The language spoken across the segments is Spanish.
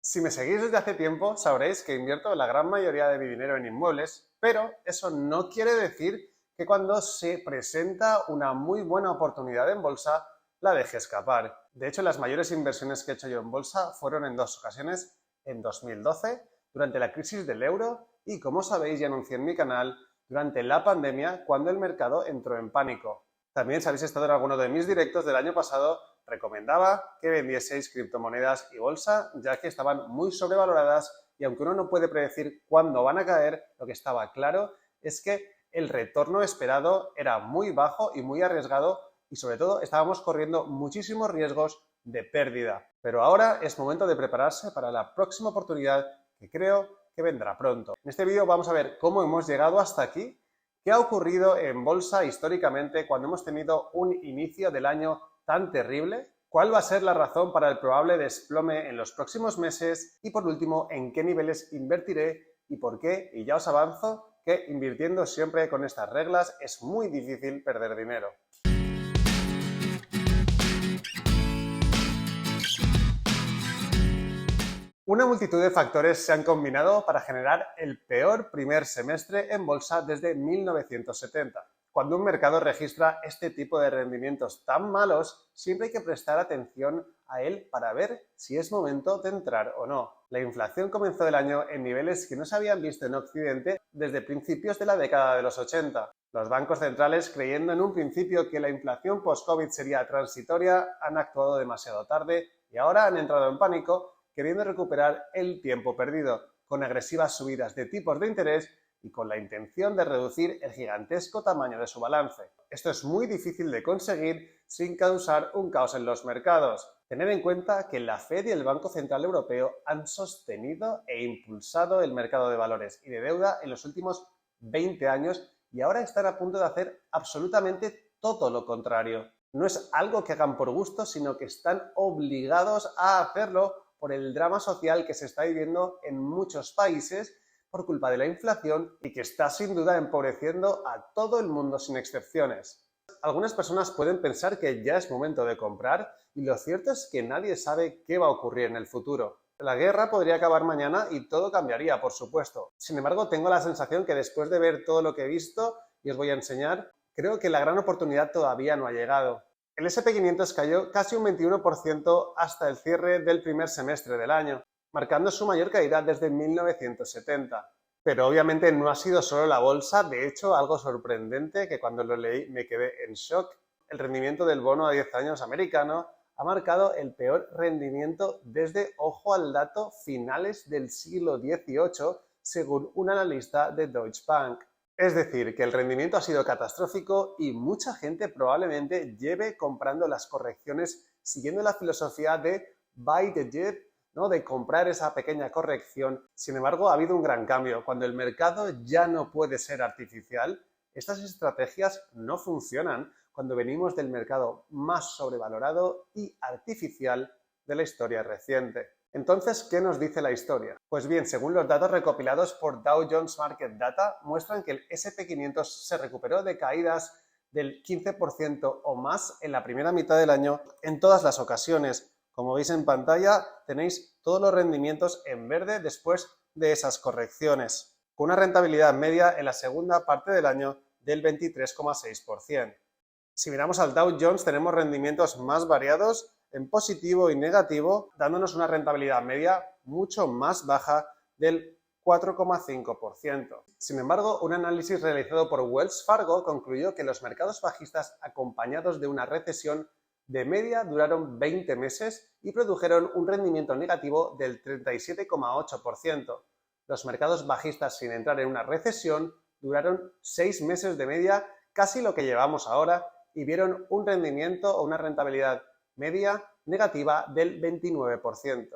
Si me seguís desde hace tiempo, sabréis que invierto la gran mayoría de mi dinero en inmuebles, pero eso no quiere decir que cuando se presenta una muy buena oportunidad en bolsa, la deje escapar. De hecho, las mayores inversiones que he hecho yo en bolsa fueron en dos ocasiones, en 2012, durante la crisis del euro, y como sabéis y anuncié en mi canal, durante la pandemia, cuando el mercado entró en pánico. También, si habéis estado en alguno de mis directos del año pasado, recomendaba que vendieseis criptomonedas y bolsa, ya que estaban muy sobrevaloradas y aunque uno no puede predecir cuándo van a caer, lo que estaba claro es que el retorno esperado era muy bajo y muy arriesgado y sobre todo estábamos corriendo muchísimos riesgos de pérdida. Pero ahora es momento de prepararse para la próxima oportunidad que creo que vendrá pronto. En este vídeo vamos a ver cómo hemos llegado hasta aquí, qué ha ocurrido en bolsa históricamente cuando hemos tenido un inicio del año tan terrible, cuál va a ser la razón para el probable desplome en los próximos meses y por último, en qué niveles invertiré y por qué, y ya os avanzo, que invirtiendo siempre con estas reglas es muy difícil perder dinero. Una multitud de factores se han combinado para generar el peor primer semestre en bolsa desde 1970. Cuando un mercado registra este tipo de rendimientos tan malos, siempre hay que prestar atención a él para ver si es momento de entrar o no. La inflación comenzó el año en niveles que no se habían visto en Occidente desde principios de la década de los 80. Los bancos centrales, creyendo en un principio que la inflación post-COVID sería transitoria, han actuado demasiado tarde y ahora han entrado en pánico, queriendo recuperar el tiempo perdido, con agresivas subidas de tipos de interés y con la intención de reducir el gigantesco tamaño de su balance. Esto es muy difícil de conseguir sin causar un caos en los mercados. Tened en cuenta que la Fed y el Banco Central Europeo han sostenido e impulsado el mercado de valores y de deuda en los últimos 20 años y ahora están a punto de hacer absolutamente todo lo contrario. No es algo que hagan por gusto, sino que están obligados a hacerlo por el drama social que se está viviendo en muchos países por culpa de la inflación y que está sin duda empobreciendo a todo el mundo sin excepciones. Algunas personas pueden pensar que ya es momento de comprar y lo cierto es que nadie sabe qué va a ocurrir en el futuro. La guerra podría acabar mañana y todo cambiaría, por supuesto. Sin embargo, tengo la sensación que después de ver todo lo que he visto, y os voy a enseñar, creo que la gran oportunidad todavía no ha llegado. El S&P 500 cayó casi un 21% hasta el cierre del primer semestre del año, marcando su mayor caída desde 1970. Pero obviamente no ha sido solo la bolsa, de hecho algo sorprendente que cuando lo leí me quedé en shock. El rendimiento del bono a 10 años americano ha marcado el peor rendimiento desde, ojo al dato, finales del siglo XVIII, según un analista de Deutsche Bank. Es decir, que el rendimiento ha sido catastrófico y mucha gente probablemente lleve comprando las correcciones siguiendo la filosofía de buy the dip, ¿no? De comprar esa pequeña corrección. Sin embargo, ha habido un gran cambio. Cuando el mercado ya no puede ser artificial, estas estrategias no funcionan cuando venimos del mercado más sobrevalorado y artificial de la historia reciente. Entonces, ¿qué nos dice la historia? Pues bien, según los datos recopilados por Dow Jones Market Data, muestran que el S&P 500 se recuperó de caídas del 15% o más en la primera mitad del año en todas las ocasiones. Como veis en pantalla, tenéis todos los rendimientos en verde después de esas correcciones, con una rentabilidad media en la segunda parte del año del 23,6%. Si miramos al Dow Jones, tenemos rendimientos más variados en positivo y negativo, dándonos una rentabilidad media mucho más baja del 4,5%. Sin embargo, un análisis realizado por Wells Fargo concluyó que los mercados bajistas acompañados de una recesión de media duraron 20 meses y produjeron un rendimiento negativo del 37,8%. Los mercados bajistas sin entrar en una recesión duraron 6 meses de media, casi lo que llevamos ahora, y vieron un rendimiento o una rentabilidad media negativa del 29%.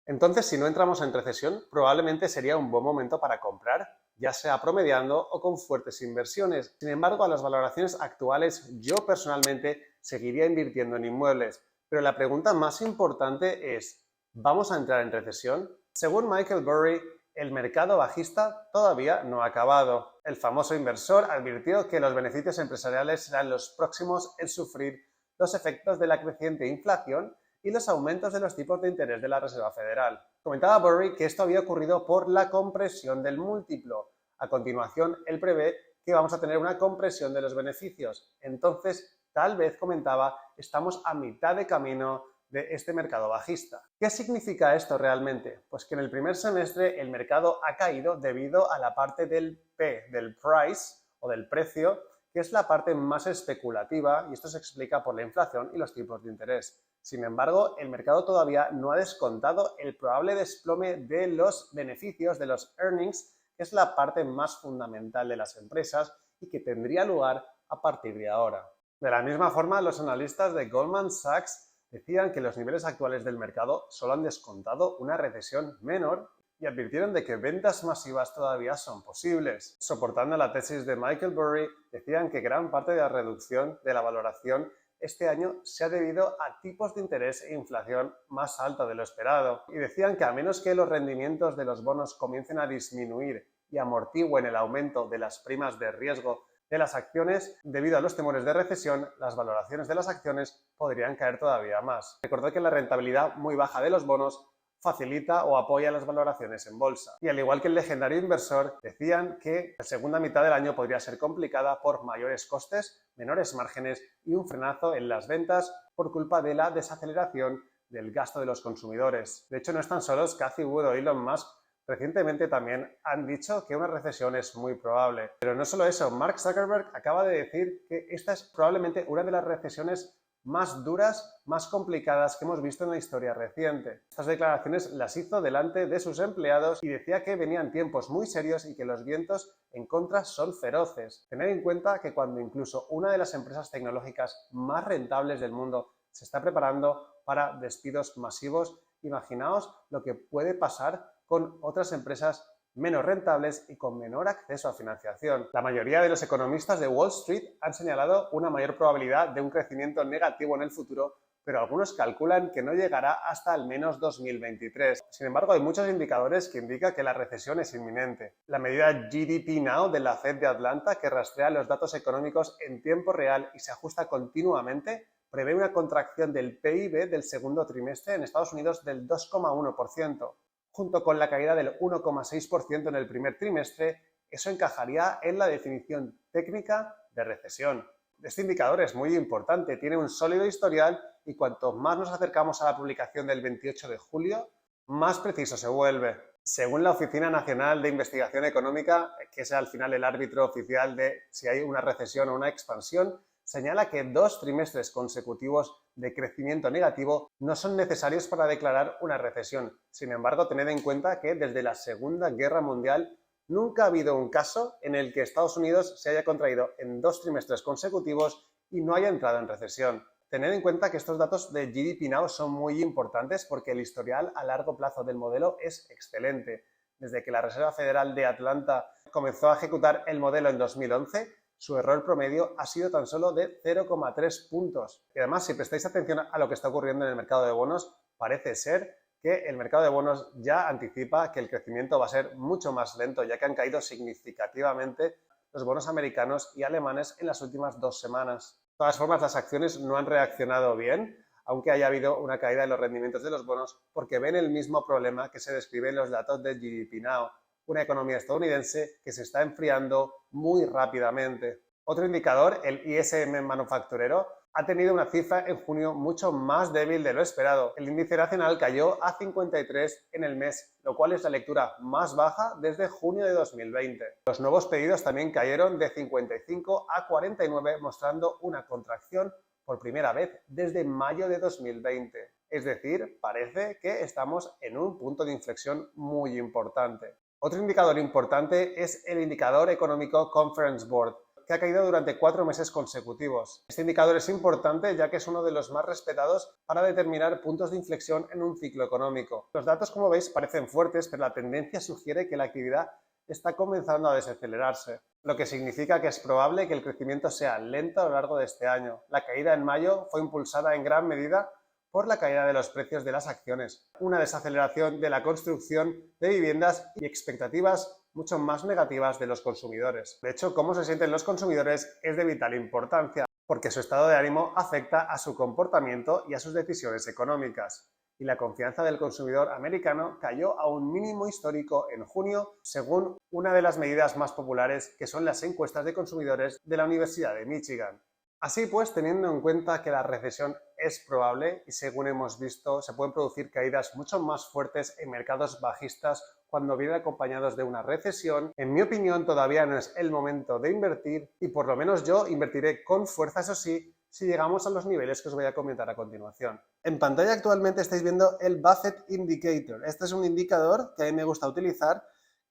Entonces, si no entramos en recesión, probablemente sería un buen momento para comprar, ya sea promediando o con fuertes inversiones. Sin embargo, a las valoraciones actuales, yo personalmente seguiría invirtiendo en inmuebles. Pero la pregunta más importante es, ¿vamos a entrar en recesión? Según Michael Burry, el mercado bajista todavía no ha acabado. El famoso inversor advirtió que los beneficios empresariales serán los próximos en sufrir los efectos de la creciente inflación y los aumentos de los tipos de interés de la Reserva Federal. Comentaba Burry que esto había ocurrido por la compresión del múltiplo. A continuación, él prevé que vamos a tener una compresión de los beneficios. Entonces, tal vez, comentaba, estamos a mitad de camino de este mercado bajista. ¿Qué significa esto realmente? Pues que en el primer semestre el mercado ha caído debido a la parte del P, del price o del precio, que es la parte más especulativa, y esto se explica por la inflación y los tipos de interés. Sin embargo, el mercado todavía no ha descontado el probable desplome de los beneficios, de los earnings, que es la parte más fundamental de las empresas y que tendría lugar a partir de ahora. De la misma forma, los analistas de Goldman Sachs decían que los niveles actuales del mercado solo han descontado una recesión menor y advirtieron de que ventas masivas todavía son posibles. Soportando la tesis de Michael Burry, decían que gran parte de la reducción de la valoración este año se ha debido a tipos de interés e inflación más alta de lo esperado. Y decían que a menos que los rendimientos de los bonos comiencen a disminuir y amortigüen el aumento de las primas de riesgo de las acciones, debido a los temores de recesión, las valoraciones de las acciones podrían caer todavía más. Recordad que la rentabilidad muy baja de los bonos facilita o apoya las valoraciones en bolsa. Y al igual que el legendario inversor, decían que la segunda mitad del año podría ser complicada por mayores costes, menores márgenes y un frenazo en las ventas por culpa de la desaceleración del gasto de los consumidores. De hecho, no están solos. Cathie Wood o Elon Musk recientemente también han dicho que una recesión es muy probable. Pero no solo eso, Mark Zuckerberg acaba de decir que esta es probablemente una de las recesiones más duras, más complicadas que hemos visto en la historia reciente. Estas declaraciones las hizo delante de sus empleados y decía que venían tiempos muy serios y que los vientos en contra son feroces. Tened en cuenta que cuando incluso una de las empresas tecnológicas más rentables del mundo se está preparando para despidos masivos, imaginaos lo que puede pasar con otras empresas menos rentables y con menor acceso a financiación. La mayoría de los economistas de Wall Street han señalado una mayor probabilidad de un crecimiento negativo en el futuro, pero algunos calculan que no llegará hasta al menos 2023. Sin embargo, hay muchos indicadores que indican que la recesión es inminente. La medida GDP Now de la Fed de Atlanta, que rastrea los datos económicos en tiempo real y se ajusta continuamente, prevé una contracción del PIB del segundo trimestre en Estados Unidos del 2,1%. Junto con la caída del 1,6% en el primer trimestre, eso encajaría en la definición técnica de recesión. Este indicador es muy importante, tiene un sólido historial y cuanto más nos acercamos a la publicación del 28 de julio, más preciso se vuelve. Según la Oficina Nacional de Investigación Económica, que es al final el árbitro oficial de si hay una recesión o una expansión, señala que 2 trimestres consecutivos de crecimiento negativo no son necesarios para declarar una recesión. Sin embargo, tened en cuenta que desde la Segunda Guerra Mundial nunca ha habido un caso en el que Estados Unidos se haya contraído en 2 trimestres consecutivos y no haya entrado en recesión. Tened en cuenta que estos datos de GDP Now son muy importantes porque el historial a largo plazo del modelo es excelente. Desde que la Reserva Federal de Atlanta comenzó a ejecutar el modelo en 2011, su error promedio ha sido tan solo de 0,3 puntos. Y además, si prestáis atención a lo que está ocurriendo en el mercado de bonos, parece ser que el mercado de bonos ya anticipa que el crecimiento va a ser mucho más lento, ya que han caído significativamente los bonos americanos y alemanes en las últimas 2 semanas. De todas formas, las acciones no han reaccionado bien, aunque haya habido una caída en los rendimientos de los bonos, porque ven el mismo problema que se describe en los datos de GDP Now, una economía estadounidense que se está enfriando muy rápidamente. Otro indicador, el ISM manufacturero, ha tenido una cifra en junio mucho más débil de lo esperado. El índice nacional cayó a 53 en el mes, lo cual es la lectura más baja desde junio de 2020. Los nuevos pedidos también cayeron de 55 a 49, mostrando una contracción por primera vez desde mayo de 2020. Es decir, parece que estamos en un punto de inflexión muy importante. Otro indicador importante es el indicador económico Conference Board, que ha caído durante 4 meses consecutivos. Este indicador es importante ya que es uno de los más respetados para determinar puntos de inflexión en un ciclo económico. Los datos, como veis, parecen fuertes, pero la tendencia sugiere que la actividad está comenzando a desacelerarse, lo que significa que es probable que el crecimiento sea lento a lo largo de este año. La caída en mayo fue impulsada en gran medida por la caída de los precios de las acciones, una desaceleración de la construcción de viviendas y expectativas mucho más negativas de los consumidores. De hecho, cómo se sienten los consumidores es de vital importancia, porque su estado de ánimo afecta a su comportamiento y a sus decisiones económicas. y la confianza del consumidor americano cayó a un mínimo histórico en junio, según una de las medidas más populares, que son las encuestas de consumidores de la Universidad de Michigan. Así pues, teniendo en cuenta que la recesión es probable y según hemos visto, se pueden producir caídas mucho más fuertes en mercados bajistas cuando vienen acompañados de una recesión, en mi opinión todavía no es el momento de invertir y por lo menos yo invertiré con fuerza, eso sí, si llegamos a los niveles que os voy a comentar a continuación. En pantalla actualmente estáis viendo el Buffett Indicator. Este es un indicador que a mí me gusta utilizar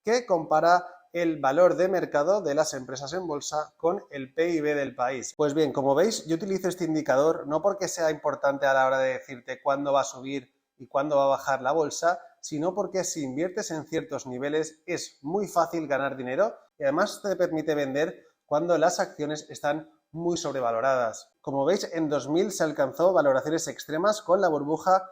que compara el valor de mercado de las empresas en bolsa con el PIB del país. Pues bien, como veis, yo utilizo este indicador no porque sea importante a la hora de decirte cuándo va a subir y cuándo va a bajar la bolsa, sino porque si inviertes en ciertos niveles es muy fácil ganar dinero y además te permite vender cuando las acciones están muy sobrevaloradas. Como veis, en 2000 se alcanzó valoraciones extremas con la burbuja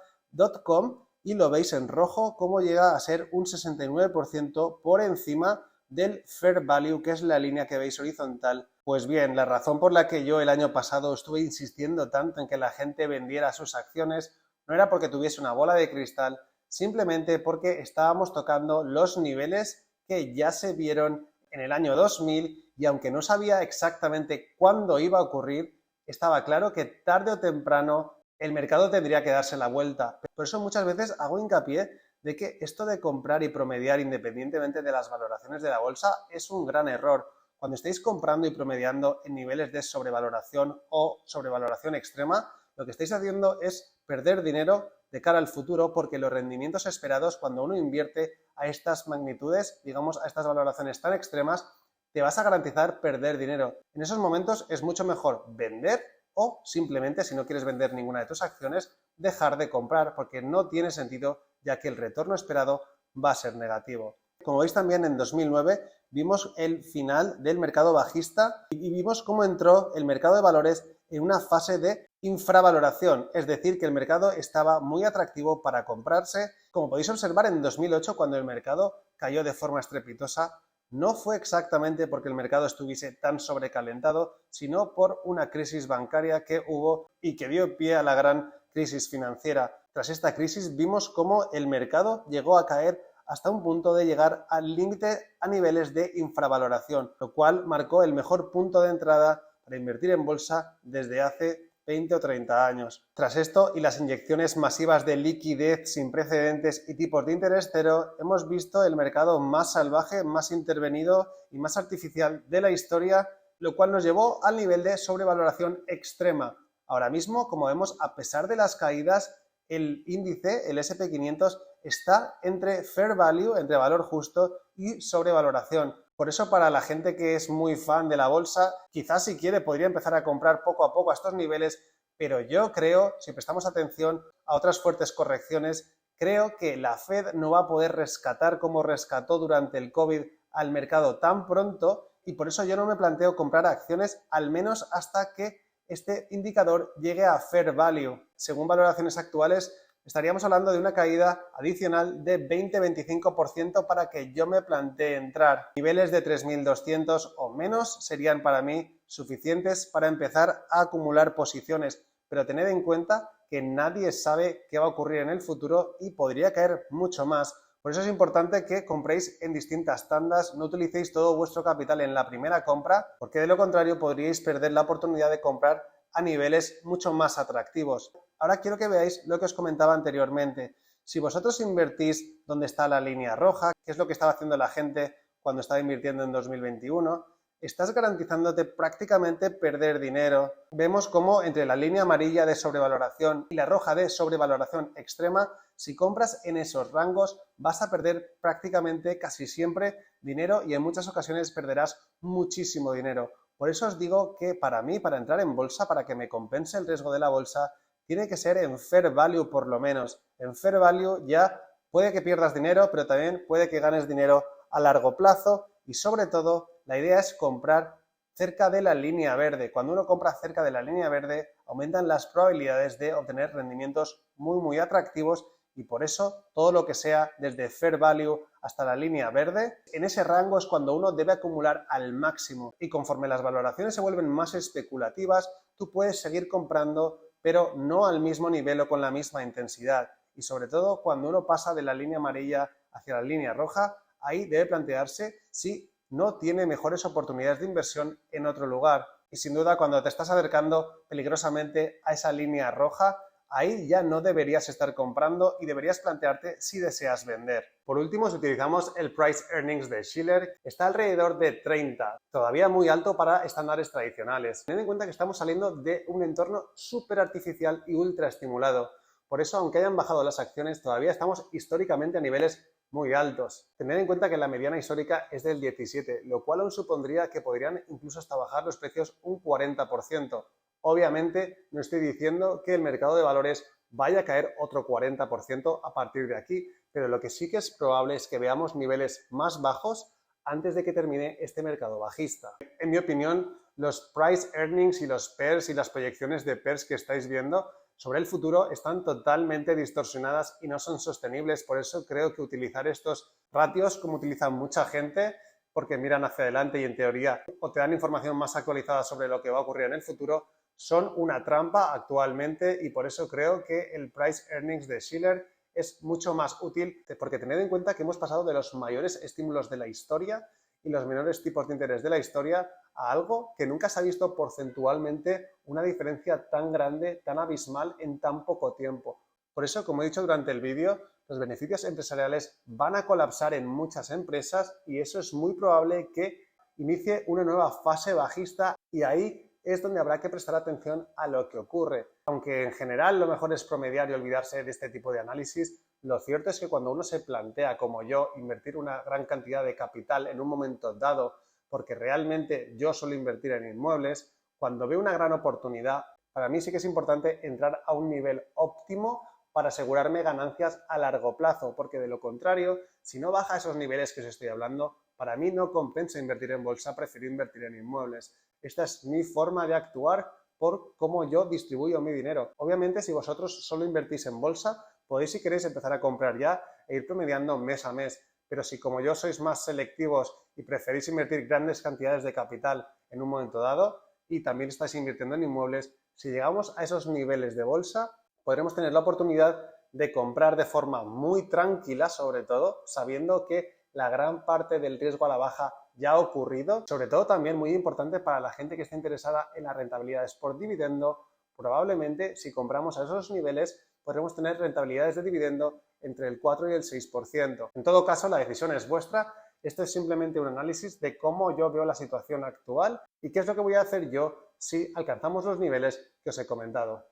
.com y lo veis en rojo cómo llega a ser un 69% por encima del Fair Value, que es la línea que veis horizontal. Pues bien, la razón por la que yo el año pasado estuve insistiendo tanto en que la gente vendiera sus acciones no era porque tuviese una bola de cristal, simplemente porque estábamos tocando los niveles que ya se vieron en el año 2000 y aunque no sabía exactamente cuándo iba a ocurrir, estaba claro que tarde o temprano el mercado tendría que darse la vuelta. Por eso muchas veces hago hincapié de que esto de comprar y promediar independientemente de las valoraciones de la bolsa es un gran error. Cuando estéis comprando y promediando en niveles de sobrevaloración o sobrevaloración extrema, lo que estáis haciendo es perder dinero de cara al futuro porque los rendimientos esperados cuando uno invierte a estas magnitudes, digamos a estas valoraciones tan extremas, te vas a garantizar perder dinero. En esos momentos es mucho mejor vender o simplemente, si no quieres vender ninguna de tus acciones, dejar de comprar porque no tiene sentido ya que el retorno esperado va a ser negativo. Como veis también en 2009 vimos el final del mercado bajista y vimos cómo entró el mercado de valores en una fase de infravaloración, es decir, que el mercado estaba muy atractivo para comprarse. Como podéis observar en 2008 cuando el mercado cayó de forma estrepitosa, no fue exactamente porque el mercado estuviese tan sobrecalentado, sino por una crisis bancaria que hubo y que dio pie a la gran crisis financiera. Tras esta crisis vimos cómo el mercado llegó a caer hasta un punto de llegar al límite a niveles de infravaloración, lo cual marcó el mejor punto de entrada para invertir en bolsa desde hace 20 o 30 años. Tras esto y las inyecciones masivas de liquidez sin precedentes y tipos de interés cero, hemos visto el mercado más salvaje, más intervenido y más artificial de la historia, lo cual nos llevó al nivel de sobrevaloración extrema. Ahora mismo, como vemos, a pesar de las caídas, el índice, el S&P 500, está entre fair value, entre valor justo y sobrevaloración. Por eso para la gente que es muy fan de la bolsa, quizás si quiere podría empezar a comprar poco a poco a estos niveles, pero yo creo, si prestamos atención a otras fuertes correcciones, creo que la Fed no va a poder rescatar como rescató durante el COVID al mercado tan pronto y por eso yo no me planteo comprar acciones al menos hasta que este indicador llegue a fair value. Según valoraciones actuales, estaríamos hablando de una caída adicional de 20-25% para que yo me plantee entrar. Niveles de 3.200 o menos serían para mí suficientes para empezar a acumular posiciones, pero tened en cuenta que nadie sabe qué va a ocurrir en el futuro y podría caer mucho más. Por eso es importante que compréis en distintas tandas, no utilicéis todo vuestro capital en la primera compra, porque de lo contrario podríais perder la oportunidad de comprar a niveles mucho más atractivos. Ahora quiero que veáis lo que os comentaba anteriormente. Si vosotros invertís donde está la línea roja, que es lo que estaba haciendo la gente cuando estaba invirtiendo en 2021, estás garantizándote prácticamente perder dinero. Vemos cómo entre la línea amarilla de sobrevaloración y la roja de sobrevaloración extrema, si compras en esos rangos vas a perder prácticamente casi siempre dinero y en muchas ocasiones perderás muchísimo dinero. Por eso os digo que para mí, para entrar en bolsa, para que me compense el riesgo de la bolsa, tiene que ser en fair value por lo menos. En fair value ya puede que pierdas dinero, pero también puede que ganes dinero a largo plazo y sobre todo la idea es comprar cerca de la línea verde. Cuando uno compra cerca de la línea verde aumentan las probabilidades de obtener rendimientos muy atractivos y por eso todo lo que sea desde fair value hasta la línea verde, en ese rango es cuando uno debe acumular al máximo y conforme las valoraciones se vuelven más especulativas, tú puedes seguir comprando pero no al mismo nivel o con la misma intensidad. y sobre todo cuando uno pasa de la línea amarilla hacia la línea roja, ahí debe plantearse si no tiene mejores oportunidades de inversión en otro lugar. Y sin duda, cuando te estás acercando peligrosamente a esa línea roja, ahí ya no deberías estar comprando y deberías plantearte si deseas vender. Por último, si utilizamos el Price Earnings de Shiller, está alrededor de 30, todavía muy alto para estándares tradicionales. Tened en cuenta que estamos saliendo de un entorno súper artificial y ultra estimulado. Por eso, aunque hayan bajado las acciones, todavía estamos históricamente a niveles muy altos. Tened en cuenta que la mediana histórica es del 17, lo cual aún supondría que podrían incluso hasta bajar los precios un 40%. Obviamente, no estoy diciendo que el mercado de valores vaya a caer otro 40% a partir de aquí, pero lo que sí que es probable es que veamos niveles más bajos antes de que termine este mercado bajista. En mi opinión, los price earnings y los PERs y las proyecciones de PERs que estáis viendo sobre el futuro están totalmente distorsionadas y no son sostenibles. Por eso creo que utilizar estos ratios como utilizan mucha gente, porque miran hacia adelante y en teoría o te dan información más actualizada sobre lo que va a ocurrir en el futuro, son una trampa actualmente y por eso creo que el price earnings de Shiller es mucho más útil, porque tened en cuenta que hemos pasado de los mayores estímulos de la historia y los menores tipos de interés de la historia a algo que nunca se ha visto porcentualmente una diferencia tan grande, tan abismal en tan poco tiempo. Por eso, como he dicho durante el vídeo, los beneficios empresariales van a colapsar en muchas empresas y eso es muy probable que inicie una nueva fase bajista y ahí es donde habrá que prestar atención a lo que ocurre. Aunque en general lo mejor es promediar y olvidarse de este tipo de análisis, lo cierto es que cuando uno se plantea, como yo, invertir una gran cantidad de capital en un momento dado, porque realmente yo suelo invertir en inmuebles, cuando veo una gran oportunidad, para mí sí que es importante entrar a un nivel óptimo para asegurarme ganancias a largo plazo, porque de lo contrario, si no baja a esos niveles que os estoy hablando, para mí no compensa invertir en bolsa, prefiero invertir en inmuebles. Esta es mi forma de actuar por cómo yo distribuyo mi dinero. Obviamente, si vosotros solo invertís en bolsa, podéis, si queréis, empezar a comprar ya e ir promediando mes a mes. Pero si, como yo, sois más selectivos y preferís invertir grandes cantidades de capital en un momento dado y también estáis invirtiendo en inmuebles, si llegamos a esos niveles de bolsa, podremos tener la oportunidad de comprar de forma muy tranquila, sobre todo, sabiendo que la gran parte del riesgo a la baja ya ha ocurrido. Sobre todo también muy importante para la gente que está interesada en las rentabilidades por dividendo, probablemente si compramos a esos niveles podremos tener rentabilidades de dividendo entre el 4 y el 6%. En todo caso, la decisión es vuestra. Esto es simplemente un análisis de cómo yo veo la situación actual y qué es lo que voy a hacer yo si alcanzamos los niveles que os he comentado.